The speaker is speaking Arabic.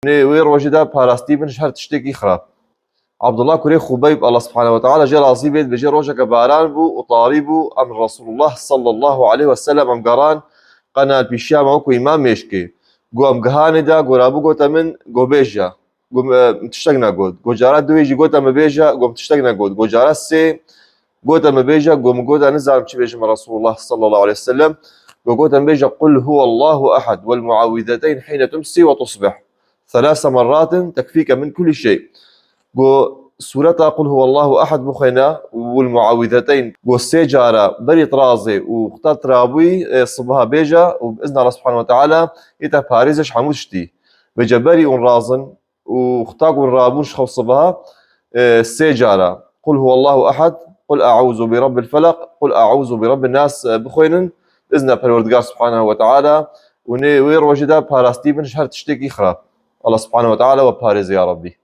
وير وجدا باراستي بن شهر تشتكي خراب عبد الله كوري خبيب الله سبحانه وتعالى جل عظيم بجي روجك باران بو وطاريبو أمر رسول الله صلى الله عليه وسلم أم قران قنال بيشام عوكو إمام ميشكي قو أم قهاني دا قو رابو قو تمن قو بيجا قو متشتقنا قود قو جارات دويجي قو تم بيجا قو متشتقنا قود قو جارات قو تم بيجا قو مقود نزال مشي بيجا رسول الله صلى الله عليه وسلم قو تم بيجا قل هو الله أحد والمعوذتين حين تمسي وتصبح 3 مرات تكفيك من كل شيء قو سورة قل هو الله أحد بخينا والمعوذتين قو السيجارة بري طرازي واختار ترابوي صبها بيجا وبإذن الله سبحانه وتعالى إتا باريزش حموشتي بيجا بري رازن واختاق رابوش خو صبها السيجارة قل هو الله أحد قل أعوذ برب الفلق قل أعوذ برب الناس بخينا بإذن الله سبحانه وتعالى وير وجدا باراستي بن شهر تشتكي خراب الله سبحانه وتعالى وباريز يا ربي.